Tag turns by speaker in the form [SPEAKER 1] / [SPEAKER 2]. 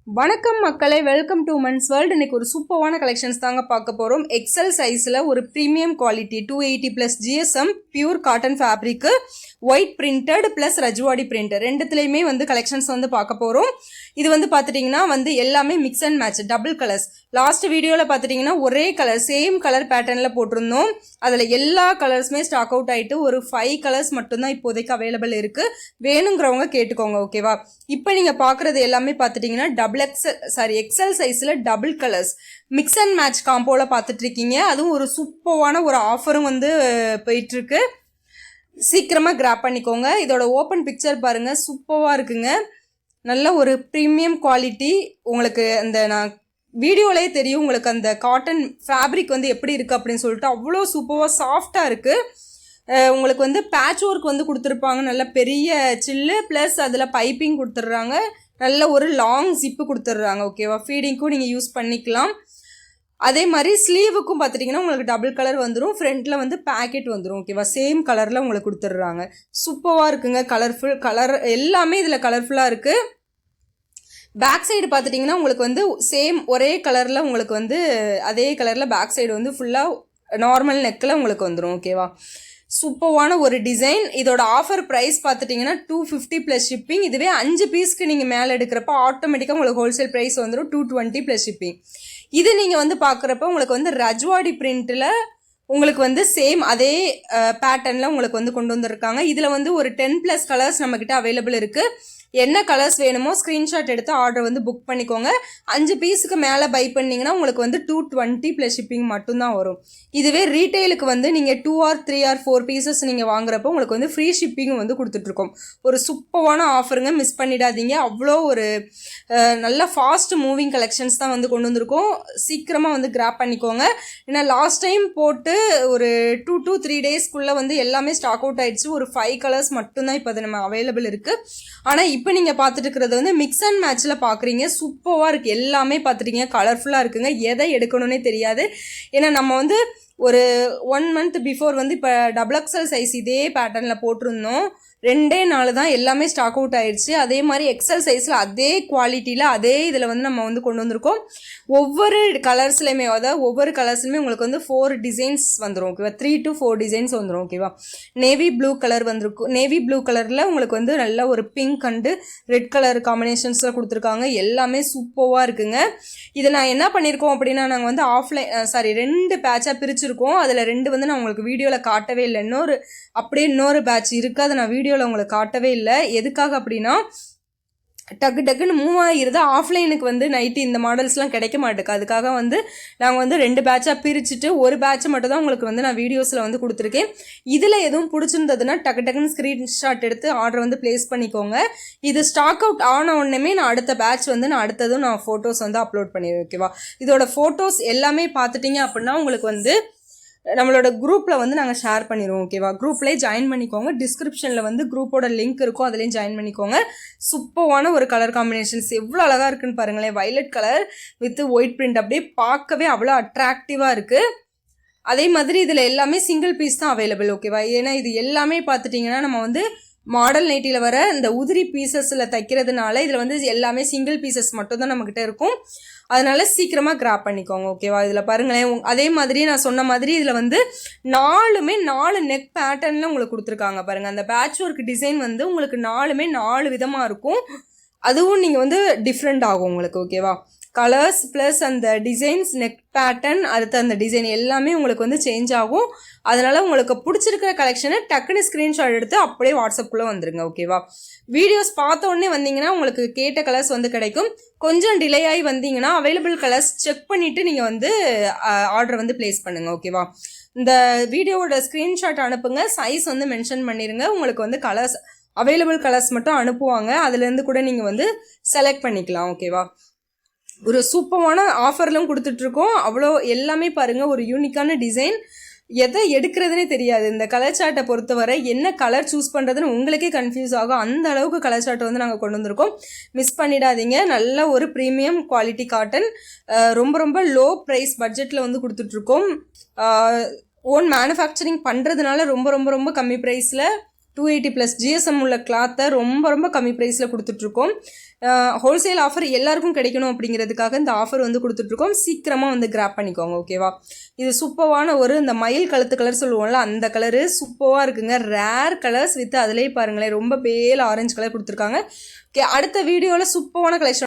[SPEAKER 1] வணக்கம் மக்களே, welcome to men's world. இன்னைக்கு ஒரு சூப்பரான கலெக்ஷன்ஸ் தாங்க பார்க்க போகிறோம். எக்ஸல் சைஸில் ஒரு premium quality 280+ GSM pure cotton ஃபேப்ரிக்கு, white printed plus Rajwadi print ரெண்டுத்துலேயுமே கலெக்ஷன்ஸ் பார்க்க போகிறோம். இது பார்த்துட்டிங்கன்னா எல்லாமே mix and match, double colours. Last வீடியோவில் பார்த்துட்டிங்கன்னா ஒரே கலர் சேம் கலர் பேட்டர்னில் போட்டிருந்தோம். அதில் எல்லா கலர்ஸுமே ஸ்டாக் அவுட் ஆகிட்டு ஒரு 5 கலர்ஸ் மட்டும்தான் இப்போதைக்கு அவைலபிள் இருக்குது. வேணுங்கிறவங்க கேட்டுக்கோங்க, ஓகேவா? இப்போ நீங்கள் பார்க்குறது எல்லாமே பார்த்துட்டிங்கன்னா எக்ஸல் சைஸில் double colours mix and match காம்போவில் பார்த்துட்டு இருக்கீங்க. அதுவும் ஒரு சூப்பரான ஒரு ஆஃபரும் போயிட்டுருக்கு. சீக்கிரமாக கிராப் பண்ணிக்கோங்க. இதோட ஓப்பன் பிக்சர் பாருங்கள், சூப்பராக இருக்குங்க. நல்ல ஒரு ப்ரீமியம் குவாலிட்டி. உங்களுக்கு நான் வீடியோலேயே தெரியும் உங்களுக்கு அந்த காட்டன் ஃபேப்ரிக் எப்படி இருக்குது அப்படின்னு சொல்லிட்டு. அவ்வளோ சூப்பராக சாஃப்டாக இருக்குது. உங்களுக்கு பேட்ச் ஒர்க் கொடுத்துருப்பாங்க. நல்ல பெரிய சில்லு ப்ளஸ் அதில் பைப்பிங் கொடுத்துட்றாங்க. நல்ல ஒரு லாங் ஜிப்பு கொடுத்துட்றாங்க, ஓகேவா? ஃபீடிங்க்கும் நீங்கள் யூஸ் பண்ணிக்கலாம். அதே மாதிரி ஸ்லீவுக்கும் பார்த்துட்டிங்கன்னா உங்களுக்கு டபுள் கலர் வந்துடும். ஃப்ரண்ட்டில் பேக்கெட் வந்துடும், ஓகேவா? சேம் கலரில் உங்களுக்கு கொடுத்துட்றாங்க. சூப்பராக இருக்குங்க. கலர்ஃபுல் கலர் எல்லாமே இதில் கலர்ஃபுல்லாக இருக்குது. பேக் சைடு பார்த்துட்டிங்கன்னா உங்களுக்கு சேம் ஒரே கலரில் உங்களுக்கு அதே கலரில் பேக் சைடு ஃபுல்லாக நார்மல் நெக்கில் உங்களுக்கு வந்துடும், ஓகேவா? சூப்பரான ஒரு டிசைன். இதோட ஆஃபர் ப்ரைஸ் பார்த்துட்டிங்கன்னா 250 + ஷிப்பிங். இதுவே 5 பீஸ்க்கு நீங்கள் மேலே எடுக்கிறப்ப ஆட்டோமேட்டிக்காக உங்களுக்கு ஹோல்சேல் ப்ரைஸ் வந்துடும் 220 + ஷிப்பிங். இது நீங்கள் பார்க்குறப்ப உங்களுக்கு ரஜ்வாடி பிரிண்ட்டில் உங்களுக்கு சேம் அதே பேட்டர்னில் உங்களுக்கு கொண்டு வந்திருக்காங்க. இதில் ஒரு 10+ கலர்ஸ் நம்மக்கிட்ட அவைலபிள் இருக்குது. என்ன கலர்ஸ் வேணுமோ ஸ்க்ரீன்ஷாட் எடுத்து ஆர்டர் புக் பண்ணிக்கோங்க. 5 பீஸுக்கு மேலே பை பண்ணிங்கன்னா உங்களுக்கு 220 + ஷிப்பிங் மட்டும்தான் வரும். இதுவே ரீட்டெயிலுக்கு நீங்கள் 2 or 3 or 4 பீசஸ் நீங்கள் வாங்குறப்போ உங்களுக்கு ஃப்ரீ ஷிப்பிங் கொடுத்துட்ருக்கோம். ஒரு சூப்பரான ஆஃபருங்க, மிஸ் பண்ணிடாதீங்க. அவ்வளோ ஒரு நல்ல ஃபாஸ்ட் மூவிங் கலெக்ஷன்ஸ் தான் கொண்டு வந்திருக்கோம். சீக்கிரமாக கிராப் பண்ணிக்கோங்க. ஏன்னா லாஸ்ட் டைம் போட்டு ஒரு 2 to 3 டேஸ்க்குள்ளே எல்லாமே ஸ்டாக் அவுட் ஆயிடுச்சு. ஒரு 5 கலர்ஸ் மட்டும்தான் இப்போ நம்ம அவைலபிள் இருக்குது. ஆனால் இப்போ நீங்கள் பார்த்துட்டு இருக்கிறது மிக்ஸ் அண்ட் மேட்ச்சில் பார்க்குறீங்க. சூப்பராக இருக்குது. எல்லாமே பார்த்துட்டீங்க, கலர்ஃபுல்லாக இருக்குங்க. எதை எடுக்கணும்னே தெரியாது. ஏன்னா நம்ம ஒரு 1 month பிஃபோர் இப்போ டபுள் எக்ஸல் சைஸ் இதே பேட்டர்னில் போட்டிருந்தோம். 2 நாள் தான் எல்லாமே ஸ்டாக் அவுட் ஆயிடுச்சு. அதே மாதிரி எக்ஸல் சைஸில் அதே குவாலிட்டியில் அதே இதில் நம்ம கொண்டு வந்திருக்கோம். ஒவ்வொரு கலர்ஸ்லையுமே, அதாவது ஒவ்வொரு கலர்ஸ்லையுமே உங்களுக்கு 4 டிசைன்ஸ் வந்துடும், ஓகேவா? 3 to 4 டிசைன்ஸ் வந்துடும், ஓகேவா? நேவி ப்ளூ கலர் வந்திருக்கும். நேவி ப்ளூ கலரில் உங்களுக்கு நல்ல ஒரு பிங்க் அண்டு ரெட் கலர் காம்பினேஷன்ஸில் கொடுத்துருக்காங்க. எல்லாமே சூப்பராக இருக்குங்க. இதை நான் என்ன பண்ணியிருக்கோம் அப்படின்னா, நாங்கள் ஆஃப்லைன் 2 பேட்சாக பிரிச்சுருக்கோம். அதில் 2 நான் உங்களுக்கு வீடியோவில் காட்டவே இல்லை. இன்னொரு பேட்ச் இருக்குது, அதை நான் வீடியோவில் உங்களுக்கு காட்டவே இல்லை. எதுக்காக அப்படின்னா, டக்குன்னு மூவ் ஆகிருது. ஆஃப்லைனுக்கு நைட்டு இந்த மாடல்ஸ்லாம் கிடைக்க மாட்டேக்கு. அதுக்காக நாங்கள் 2 பேட்சாக பிரிச்சுட்டு ஒரு பேட்சை மட்டும் தான் உங்களுக்கு நான் வீடியோஸில் கொடுத்துருக்கேன். இதில் எதுவும் பிடிச்சிருந்ததுன்னா டக்குன்னு ஸ்க்ரீன்ஷாட் எடுத்து ஆர்டர் ப்ளேஸ் பண்ணிக்கோங்க. இது ஸ்டாக் அவுட் ஆன உடனே நான் அடுத்த பேட்ச் நான் அடுத்ததும் நான் ஃபோட்டோஸ் அப்லோட் பண்ணிடுவேன், ஓகேவா? இதோட ஃபோட்டோஸ் எல்லாமே பார்த்துட்டிங்க அப்படின்னா உங்களுக்கு நம்மளோட குரூப்பில் நாங்கள் ஷேர் பண்ணிடுவோம், ஓகேவா? குரூப்லேயே ஜாயின் பண்ணிக்கோங்க. டிஸ்கிரிப்ஷனில் குரூப்போட லிங்க் இருக்கும், அதுலேயும் ஜாயின் பண்ணிக்கோங்க. சூப்பரான ஒரு கலர் காம்பினேஷன்ஸ் எவ்வளோ அழகாக இருக்குன்னு பாருங்களேன். Violet colour with white print, அப்படியே பார்க்கவே அவ்வளோ அட்ராக்டிவாக இருக்குது. அதே மாதிரி இதில் எல்லாமே சிங்கிள் பீஸ் தான் அவைலபிள், ஓகேவா? ஏன்னா இது எல்லாமே பார்த்துட்டிங்கன்னா நம்ம மாடல் நைட்டியில் வர இந்த உதிரி பீசஸில் தைக்கிறதுனால இதில் எல்லாமே சிங்கிள் பீசஸ் மட்டும் தான் நம்மக்கிட்ட இருக்கும். அதனால சீக்கிரமாக கிராப் பண்ணிக்கோங்க, ஓகேவா? இதில் பாருங்களேன். அதே மாதிரி நான் சொன்ன மாதிரி இதில் 4 நெக் பேட்டர்னில் உங்களுக்கு கொடுத்துருக்காங்க பாருங்கள். அந்த பேட்ச் ஒர்க் டிசைன் உங்களுக்கு 4 விதமாக இருக்கும். அதுவும் நீங்கள் டிஃப்ரெண்ட் ஆகும் உங்களுக்கு, ஓகேவா? கலர்ஸ் ப்ளஸ் அந்த டிசைன்ஸ், நெக் பேட்டர்ன், அடுத்த அந்த டிசைன் எல்லாமே உங்களுக்கு சேஞ்ச் ஆகும். அதனால் உங்களுக்கு பிடிச்சிருக்கிற கலெக்ஷனை டக்குன்னு ஸ்க்ரீன்ஷாட் எடுத்து அப்படியே வாட்ஸ்அப்புக்குள்ளே வந்துருங்க, ஓகேவா? வீடியோஸ் பார்த்த உடனே வந்தீங்கன்னா உங்களுக்கு கேட்ட கலர்ஸ் கிடைக்கும். கொஞ்சம் டிலே ஆகி வந்தீங்கன்னா அவைலபிள் கலர்ஸ் செக் பண்ணிவிட்டு நீங்கள் ஆர்டர் ப்ளேஸ் பண்ணுங்கள், ஓகேவா? இந்த வீடியோவோட ஸ்க்ரீன்ஷாட் அனுப்புங்க. சைஸ் மென்ஷன் பண்ணிடுங்க. உங்களுக்கு கலர்ஸ் அவைலபிள் கலர்ஸ் மட்டும் அனுப்புவாங்க. அதுலேருந்து கூட நீங்கள் செலக்ட் பண்ணிக்கலாம், ஓகேவா? ஒரு சூப்பரான ஆஃபர்லாம் கொடுத்துட்ருக்கோம். அவ்வளோ எல்லாமே பாருங்கள், ஒரு யூனிக்கான டிசைன். எதை எடுக்கிறதுனே தெரியாது. இந்த கலர் சார்ட்டை பொறுத்தவரை என்ன கலர் சூஸ் பண்ணுறதுன்னு உங்களுக்கே கன்ஃபியூஸ் ஆகும். அந்த அளவுக்கு கலர் சார்ட்டை நாங்கள் கொண்டு வந்திருக்கோம். மிஸ் பண்ணிடாதீங்க. நல்ல ஒரு ப்ரீமியம் குவாலிட்டி காட்டன், ரொம்ப லோ ப்ரைஸ் பட்ஜெட்டில் கொடுத்துட்ருக்கோம். ஓன் மேனுஃபேக்சரிங் பண்ணுறதுனால ரொம்ப கம்மி ப்ரைஸில் 280 ப்ளஸ் ஜிஎஸ்எம் உள்ள கிளாத்தை ரொம்ப ரொம்ப கம்மி ப்ரைஸில் கொடுத்துட்ருக்கோம். ஹோல்சேல் ஆஃபர் எல்லாருக்கும் கிடைக்கணும் அப்படிங்கிறதுக்காக இந்த ஆஃபர் வந்து கொடுத்துட்ருக்கோம். சீக்கிரமாக வந்து கிராப் பண்ணிக்கோங்க, ஓகேவா? இது சூப்பரான இந்த மயில் கழுத்து கலர் சொல்லுவோம்ல, அந்த கலரு சூப்பராக இருக்குங்க. ரேர் கலர்ஸ் வித் அதிலே பாருங்களேன், ரொம்ப பேல் ஆரஞ்சு கலர் கொடுத்துருக்காங்க. ஓகே, அடுத்த வீடியோவில் சூப்பரான கலெக்ஷன்